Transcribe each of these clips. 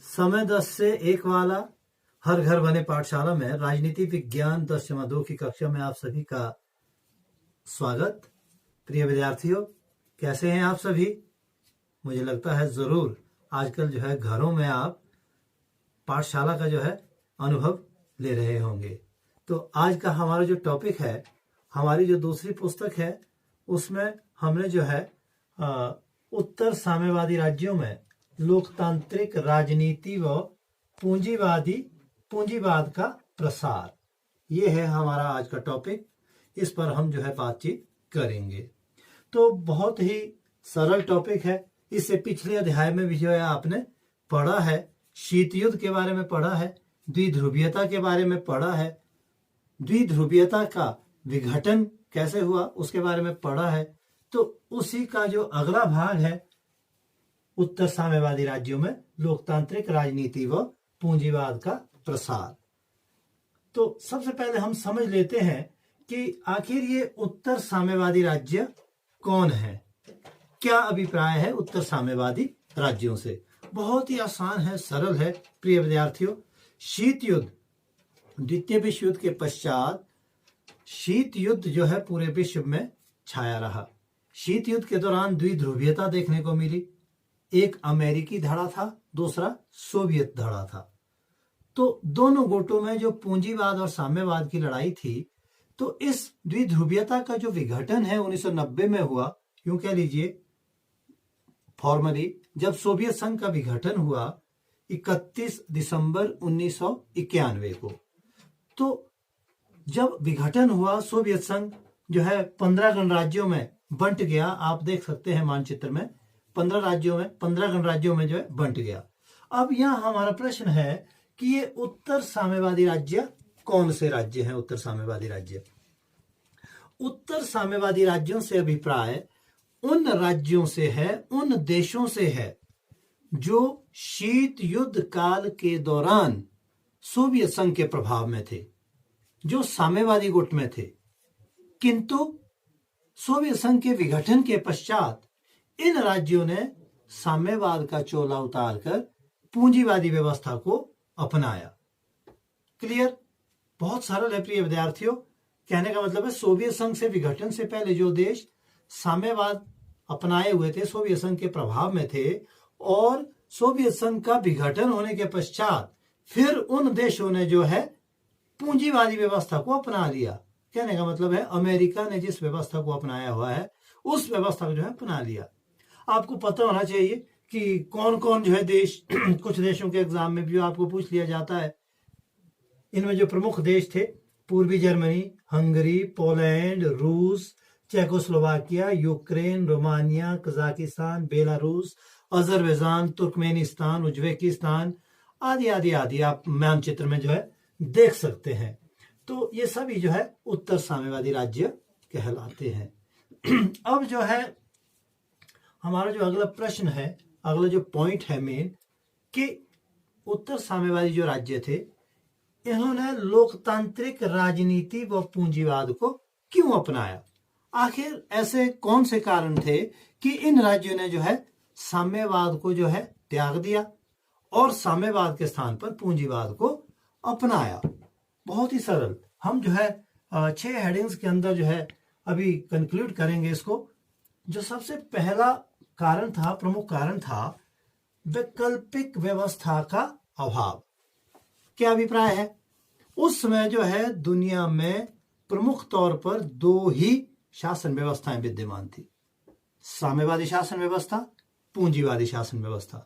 समय 10 से 1 वाला हर घर बने पाठशाला में राजनीति विज्ञान 10/2 की कक्षा में आप सभी का स्वागत। प्रिय विद्यार्थियों, कैसे हैं आप सभी? मुझे लगता है जरूर आजकल जो है घरों में आप पाठशाला का जो है अनुभव ले रहे होंगे। तो आज का हमारा जो टॉपिक है, हमारी जो दूसरी पुस्तक है, उसमें हमने जो है उत्तर साम्यवादी राज्यों में लोकतांत्रिक राजनीति व पूंजीवाद का प्रसार, ये है हमारा आज का टॉपिक। इस पर हम जो है बातचीत करेंगे। तो बहुत ही सरल टॉपिक है। इससे पिछले अध्याय में भी जो है आपने पढ़ा है, शीत युद्ध के बारे में पढ़ा है, द्विध्रुवीयता के बारे में पढ़ा है, द्विध्रुवीयता का विघटन कैसे हुआ उसके बारे में पढ़ा है। तो उसी का जो अगला भाग है, उत्तर साम्यवादी राज्यों में लोकतांत्रिक राजनीति व पूंजीवाद का प्रसार। तो सबसे पहले हम समझ लेते हैं कि आखिर ये उत्तर साम्यवादी राज्य कौन है, क्या अभिप्राय है उत्तर साम्यवादी राज्यों से। बहुत ही आसान है, सरल है। प्रिय विद्यार्थियों, शीत युद्ध, द्वितीय विश्व युद्ध के पश्चात शीत युद्ध जो है पूरे विश्व में छाया रहा। शीत युद्ध के दौरान द्विध्रुवीयता देखने को मिली। एक अमेरिकी धड़ा था, दूसरा सोवियत धड़ा था। तो दोनों गुटों में जो पूंजीवाद और साम्यवाद की लड़ाई थी, तो इस द्विध्रुवीयता का जो विघटन है 1990 में हुआ। यूं कह लीजिए फॉर्मली, जब सोवियत संघ का विघटन हुआ 31 दिसंबर 1991 को। तो जब विघटन हुआ, सोवियत संघ जो है 15 गणराज्यों में बंट गया। आप देख सकते हैं मानचित्र में 15 गणराज्यों में जो है बंट गया। अब यहाँ हमारा प्रश्न है कि ये उत्तर साम्यवादी राज्य कौन से राज्य हैं? उत्तर साम्यवादी राज्यों से अभिप्राय उन राज्यों से है, उन देशों से है जो शीत युद्ध काल के दौरान सोवियत संघ के प्रभाव में थे, जो साम्यवादी गुट में थे। किंतु सोवियत संघ के विघटन के पश्चात इन राज्यों ने साम्यवाद का चोला उतारकर पूंजीवादी व्यवस्था को अपनाया। क्लियर? बहुत सरल है प्रिय विद्यार्थियों। कहने का मतलब है, सोवियत संघ से विघटन से पहले जो देश साम्यवाद अपनाए हुए थे, सोवियत संघ के प्रभाव में थे, और सोवियत संघ का विघटन होने के पश्चात फिर उन देशों ने जो है पूंजीवादी व्यवस्था को अपना लिया। कहने का मतलब है, अमेरिका ने जिस व्यवस्था को अपनाया हुआ है, उस व्यवस्था को जो है अपना लिया। आपको पता होना चाहिए कि कौन कौन जो है देश कुछ देशों के एग्जाम में भी आपको पूछ लिया जाता है। इनमें जो प्रमुख देश थे, पूर्वी जर्मनी, हंगरी, पोलैंड, रूस, Czechoslovakia, Ukraine, Romania, Kazakhstan, Belarus, Azerbaijan, Turkmenistan, Uzbekistan आदि आदि आदि आप मानचित्र में जो है देख सकते हैं। तो ये सभी जो है उत्तर साम्यवादी राज्य कहलाते हैं। अब जो है हमारा जो अगला प्रश्न है, अगला जो पॉइंट है मेन, कि उत्तर साम्यवादी जो राज्य थे, इन्होंने लोकतांत्रिक राजनीति व पूंजीवाद को क्यों अपनाया? आखिर ऐसे कौन से कारण थे कि इन राज्यों ने जो है साम्यवाद को जो है त्याग दिया और साम्यवाद के स्थान पर पूंजीवाद को अपनाया? बहुत ही सरल। हम जो है 6 हेडिंग्स के अंदर जो है अभी कंक्लूड करेंगे इसको। जो सबसे पहला कारण था, प्रमुख कारण था, वैकल्पिक व्यवस्था का अभाव। क्या अभिप्राय है? उस समय जो है दुनिया में प्रमुख तौर पर 2 ही शासन व्यवस्थाएं विद्यमान थी, साम्यवादी शासन व्यवस्था, पूंजीवादी शासन व्यवस्था।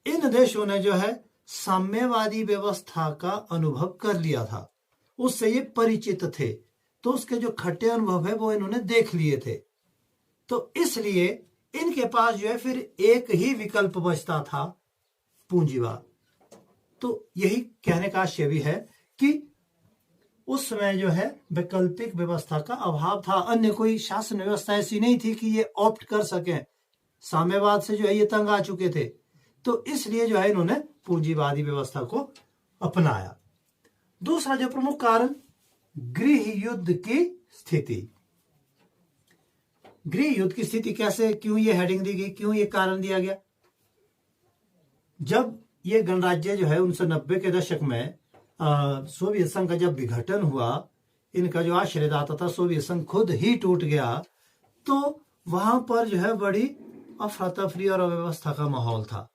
इन देशों ने जो है साम्यवादी व्यवस्था का अनुभव कर लिया था, उससे ये परिचित थे, तो उसके जो खट्टे अनुभव है वो इन्होंने देख लिए थे। तो इसलिए इनके पास जो है फिर एक ही विकल्प बचता था, पूंजीवाद। तो यही कहने का आशय भी है कि उस समय जो है वैकल्पिक व्यवस्था का अभाव था। अन्य कोई शासन व्यवस्था ऐसी नहीं थी कि ये ऑप्ट कर सके। साम्यवाद से जो है ये तंग आ चुके थे, तो इसलिए जो है इन्होंने पूंजीवादी व्यवस्था को अपनाया। दूसरा जो प्रमुख कारण, गृह युद्ध की स्थिति। गृह युद्ध की स्थिति कैसे, क्यों ये हेडिंग दी गई, क्यों ये कारण दिया गया? जब ये गणराज्य जो है 1990 के दशक में सोवियत संघ का जब विघटन हुआ, इनका जो आश्रयदाता था सोवियत संघ खुद ही टूट गया, तो वहां पर जो है बड़ी अफरा तफरी और अव्यवस्था का माहौल था।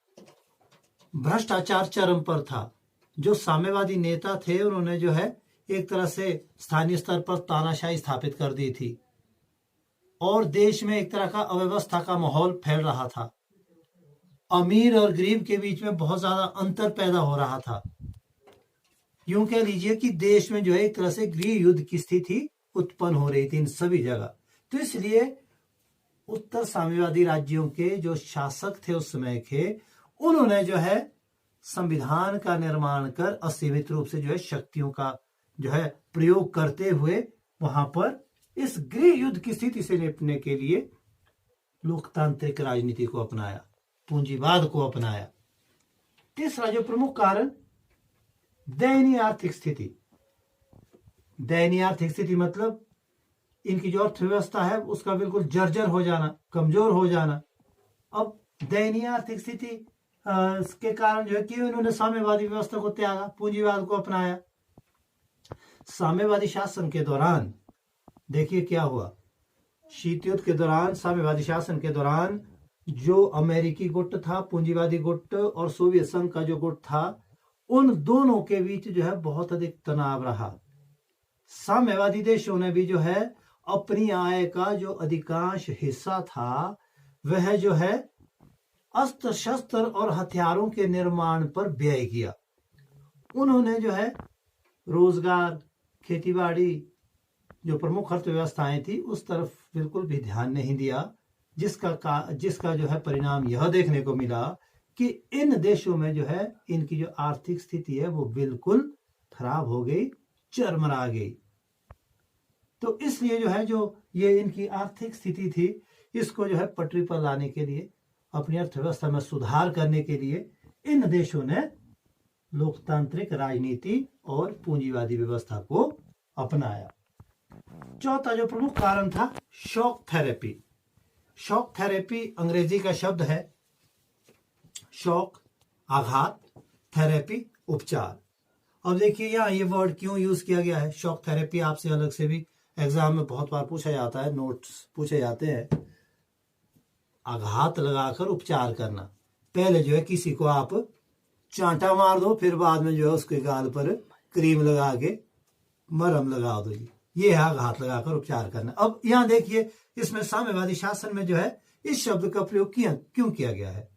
भ्रष्टाचार चरम पर था। जो साम्यवादी नेता थे उन्होंने जो है एक तरह से स्थानीय स्तर पर तानाशाही स्थापित कर दी थी और देश में एक तरह का अव्यवस्था का माहौल फैल रहा था। अमीर और गरीब के बीच में बहुत ज्यादा अंतर पैदा हो रहा था। यूं कह लीजिए कि देश में जो है एक तरह से गृह युद्ध की स्थिति उत्पन्न हो रही थी इन सभी जगह। तो इसलिए उत्तर साम्यवादी राज्यों के जो शासक थे उस समय के, उन्होंने जो है संविधान का निर्माण कर असीमित रूप से जो है शक्तियों का जो है प्रयोग करते हुए वहां पर इस गृह युद्ध की स्थिति से निपटने के लिए लोकतांत्रिक राजनीति को अपनाया, पूंजीवाद को अपनाया। तीसरा जो प्रमुख कारण, दयनीय आर्थिक स्थिति। दयनीय आर्थिक स्थिति मतलब इनकी जो अर्थव्यवस्था है उसका बिल्कुल जर्जर हो जाना, कमजोर हो जाना। अब दयनीय आर्थिक स्थिति के कारण जो है कि इन्होंने साम्यवादी व्यवस्था को त्यागा, पूंजीवाद को अपनाया। साम्यवादी शासन के दौरान देखिए क्या हुआ। शीत युद्ध के दौरान, साम्यवादी शासन के दौरान जो अमेरिकी गुट था, पूंजीवादी गुट, और सोवियत संघ का जो गुट था, उन दोनों के बीच जो है बहुत अधिक तनाव रहा। साम्यवादी देशों ने भी जो है अपनी आय का जो अधिकांश हिस्सा था वह जो है अस्त्र शस्त्र और हथियारों के निर्माण पर व्यय किया। उन्होंने जो है रोजगार, खेतीबाड़ी, जो प्रमुख अर्थव्यवस्थाएं थी उस तरफ बिल्कुल भी ध्यान नहीं दिया, जिसका जो है परिणाम यह देखने को मिला कि इन देशों में जो है इनकी जो आर्थिक स्थिति है वो बिल्कुल खराब हो गई, चरमरा गई। तो इसलिए जो है जो ये इनकी आर्थिक स्थिति थी, इसको जो है पटरी पर लाने के लिए, अपनी अर्थव्यवस्था में सुधार करने के लिए इन देशों ने लोकतांत्रिक राजनीति और पूंजीवादी व्यवस्था को अपनाया। चौथा जो प्रमुख कारण था, शॉक थेरेपी। शॉक थेरेपी अंग्रेजी का शब्द है। शॉक आघात, थेरेपी उपचार। अब देखिए यहाँ ये वर्ड क्यों यूज किया गया है। शॉक थेरेपी आपसे अलग से भी एग्जाम में बहुत बार पूछा जाता है, नोट्स पूछे जाते हैं। आघात लगाकर उपचार करना, पहले जो है किसी को आप चांटा मार दो, फिर बाद में जो है उसके गाल पर क्रीम लगा के मरहम लगा दो, ये है आघात लगाकर उपचार करना। अब यहाँ देखिए इसमें साम्यवादी शासन में जो है इस शब्द का प्रयोग क्यों किया गया है।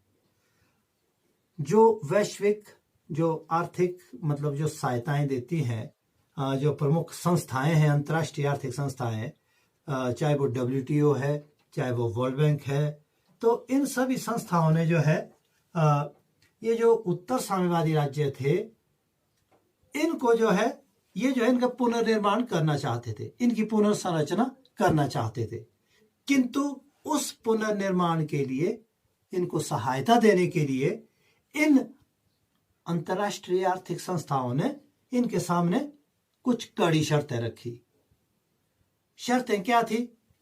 जो वैश्विक जो आर्थिक मतलब जो सहायताएं देती हैं, जो प्रमुख संस्थाएं हैं, अंतर्राष्ट्रीय आर्थिक संस्थाएं, चाहे वो WTO है, चाहे वो वर्ल्ड बैंक है, तो इन सभी संस्थाओं ने जो है ये जो उत्तर साम्यवादी राज्य थे, इनको जो है ये जो है इनका पुनर्निर्माण करना चाहते थे, इनकी पुनर्संरचना करना चाहते थे। किंतु उस पुनर्निर्माण के लिए, इनको सहायता देने के लिए इन अंतर्राष्ट्रीय आर्थिक संस्थाओं ने इनके सामने कुछ कड़ी शर्तें रखी। शर्तें क्या थी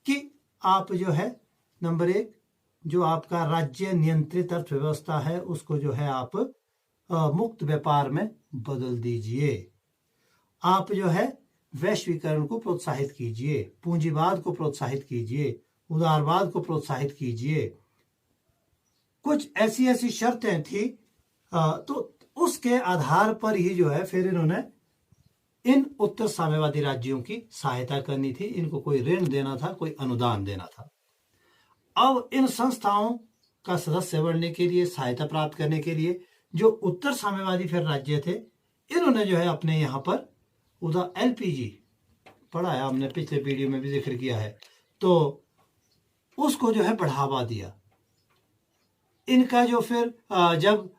कि आप जो है नंबर 1, जो आपका राज्य नियंत्रित अर्थव्यवस्था है उसको जो है आप मुक्त व्यापार में बदल दीजिए। आप जो है वैश्वीकरण को प्रोत्साहित कीजिए, पूंजीवाद को प्रोत्साहित कीजिए, उदारवाद को प्रोत्साहित कीजिए। कुछ ऐसी शर्तें थी। तो उसके आधार पर ही जो है फिर इन्होंने इन उत्तर साम्यवादी राज्यों की सहायता करनी थी। इनको कोई ऋण देना था, कोई अनुदान देना था। अब इन संस्थाओं का सदस्य बनने के लिए, सहायता प्राप्त करने के लिए जो उत्तर साम्यवादी फिर राज्य थे, इन्होंने जो है अपने यहाँ पर LPG पढ़ा है, हमने पिछले वीडियो में भी जिक्र किया है, तो उसको जो है बढ़ावा दिया। इनका जो फिर जब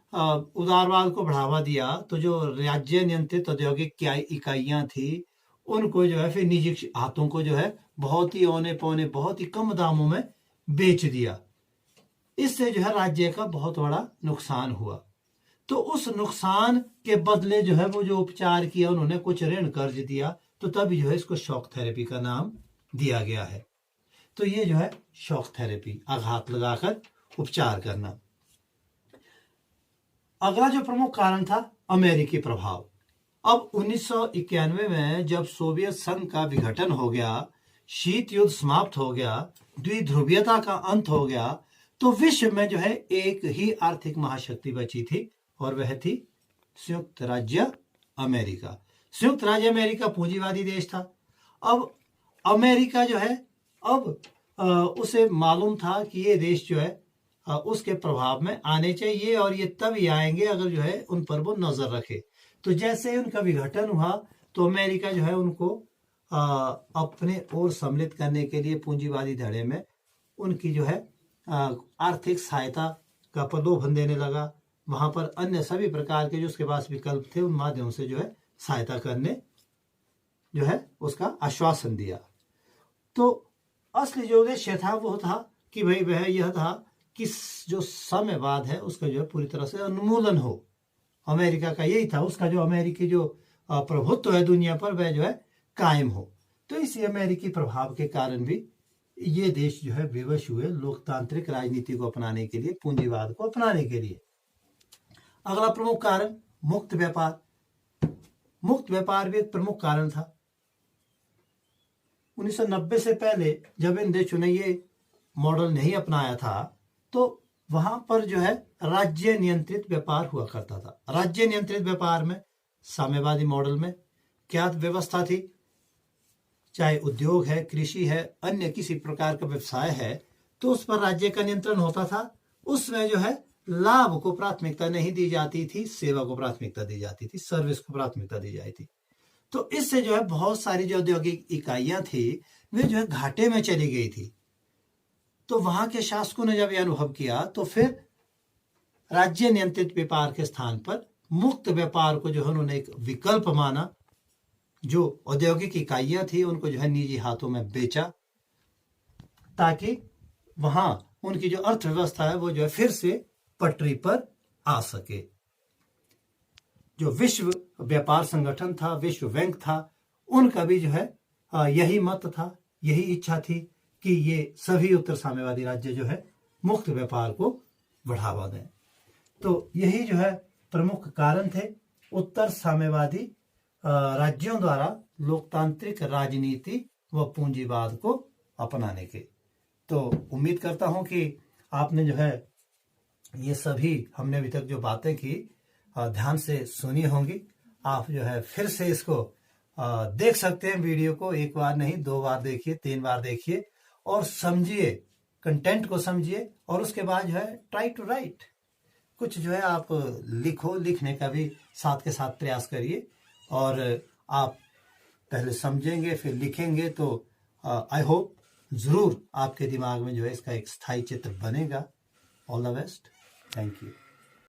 उदारवाद को बढ़ावा दिया तो जो राज्य नियंत्रित औद्योगिक इकाइयां थी उनको जो है फिर निजी हाथों को जो है बहुत ही औने पौने, बहुत ही कम दामों में बेच दिया। इससे जो है राज्य का बहुत बड़ा नुकसान हुआ। तो उस नुकसान के बदले जो है वो जो उपचार किया, उन्होंने कुछ ऋण कर्ज दिया, तो तभी जो है इसको शॉक थेरेपी का नाम दिया गया है। तो ये जो है शॉक थेरेपी, आघात लगाकर उपचार करना। अगला जो प्रमुख कारण था अमेरिकी प्रभाव। अब 1991 में जब सोवियत संघ का विघटन हो गया, शीत युद्ध समाप्त हो गया, द्विध्रुवीयता का अंत हो गया, तो विश्व में जो है एक ही आर्थिक महाशक्ति बची थी और वह थी संयुक्त राज्य अमेरिका। संयुक्त राज्य अमेरिका पूंजीवादी देश था। अब अमेरिका जो है अब उसे मालूम था कि ये देश जो है उसके प्रभाव में आने चाहिए और ये तभी आएंगे अगर जो है उन पर वो नजर रखे। तो जैसे उनका विघटन हुआ तो अमेरिका जो है उनको अपने ओर सम्मिलित करने के लिए पूंजीवादी धड़े में उनकी जो है आर्थिक सहायता का प्रलोभन देने लगा। वहां पर अन्य सभी प्रकार के जो उसके पास विकल्प थे उन माध्यम से जो है सहायता करने जो है उसका आश्वासन दिया। तो असली जो उद्देश्य था वो था कि भाई वह यह था कि जो साम्यवाद है उसका जो है पूरी तरह से उन्मूलन हो। अमेरिका का यही था, उसका जो अमेरिकी जो प्रभुत्व है दुनिया पर वह जो है कायम हो। तो इसी अमेरिकी प्रभाव के कारण भी ये देश जो है विवश हुए लोकतांत्रिक राजनीति को अपनाने के लिए, पूंजीवाद को अपनाने के लिए। अगला प्रमुख कारण मुक्त व्यापार। मुक्त व्यापार भी एक प्रमुख कारण था। 1990 से पहले जब इन देशों ने ये मॉडल नहीं अपनाया था तो वहां पर जो है राज्य नियंत्रित व्यापार हुआ करता था। राज्य नियंत्रित व्यापार में साम्यवादी मॉडल में क्या व्यवस्था थी, चाहे उद्योग है, कृषि है, अन्य किसी प्रकार का व्यवसाय है तो उस पर राज्य का नियंत्रण होता था। उसमें जो है लाभ को प्राथमिकता नहीं दी जाती थी, सेवा को प्राथमिकता दी जाती थी, सर्विस को प्राथमिकता दी जाती थी। तो इससे जो है बहुत सारी जो औद्योगिक इकाइयां थी वे जो है घाटे में चली गई थी। तो वहां के शासकों ने जब यह अनुभव किया तो फिर राज्य नियंत्रित व्यापार के स्थान पर मुक्त व्यापार को जो है उन्होंने एक विकल्प माना। जो औद्योगिक इकाइयां थी उनको जो है निजी हाथों में बेचा ताकि वहां उनकी जो अर्थव्यवस्था है वो जो है फिर से पटरी पर आ सके। जो विश्व व्यापार संगठन था, विश्व बैंक था, उनका भी जो है यही मत था, यही इच्छा थी कि ये सभी उत्तर साम्यवादी राज्य जो है मुक्त व्यापार को बढ़ावा दें। तो यही जो है प्रमुख कारण थे उत्तर साम्यवादी राज्यों द्वारा लोकतांत्रिक राजनीति व पूंजीवाद को अपनाने के। तो उम्मीद करता हूं कि आपने जो है ये सभी हमने अभी तक जो बातें की ध्यान से सुनी होंगी। आप जो है फिर से इसको देख सकते हैं वीडियो को, एक बार नहीं 2 बार देखिए, 3 बार देखिए और समझिए, कंटेंट को समझिए और उसके बाद जो है ट्राई टू राइट, कुछ जो है आप लिखो, लिखने का भी साथ के साथ प्रयास करिए और आप पहले समझेंगे फिर लिखेंगे तो आई होप जरूर आपके दिमाग में जो है इसका एक स्थायी चित्र बनेगा। All the best, thank you.